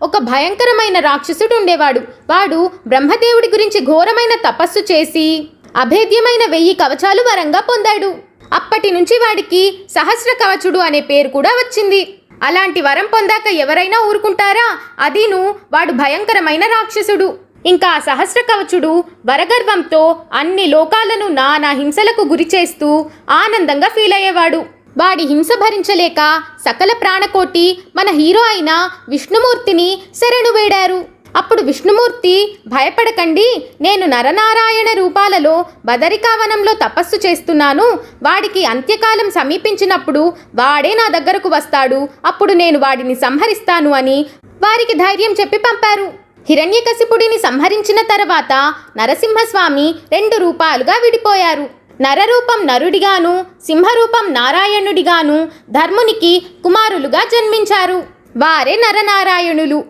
ఒక భయంకరమైన రాక్షసుడు ఉండేవాడు. వాడు బ్రహ్మదేవుడి గురించి ఘోరమైన తపస్సు చేసి అభేద్యమైన 1000 కవచాలు వరంగా పొందాడు. అప్పటి నుంచి వాడికి సహస్ర కవచుడు అనే పేరు కూడా వచ్చింది. అలాంటి వరం పొందాక ఎవరైనా ఊరుకుంటారా? అదీను వాడు భయంకరమైన రాక్షసుడు. ఇంకా సహస్ర కవచుడు వరగర్వంతో అన్ని లోకాలను నానా హింసలకు గురి చేస్తూ ఆనందంగా ఫీల్ అయ్యేవాడు. వాడి హింస భరించలేక సకల ప్రాణకోటి మన హీరో అయిన విష్ణుమూర్తిని శరణు వేడారు. అప్పుడు విష్ణుమూర్తి, భయపడకండి, నేను నరనారాయణ రూపాలలో బదరికావనంలో తపస్సు చేస్తున్నాను. వాడికి అంత్యకాలం సమీపించినప్పుడు వాడే నా దగ్గరకు వస్తాడు. అప్పుడు నేను వాడిని సంహరిస్తాను అని వారికి ధైర్యం చెప్పి పంపారు. హిరణ్యకశిపుడిని సంహరించిన తర్వాత నరసింహస్వామి 2 రూపాలుగా విడిపోయారు. నరరూపం నరుడిగాను, సింహరూపం నారాయణుడిగాను ధర్మునికి కుమారులుగా జన్మించారు. వారే నరనారాయణులు.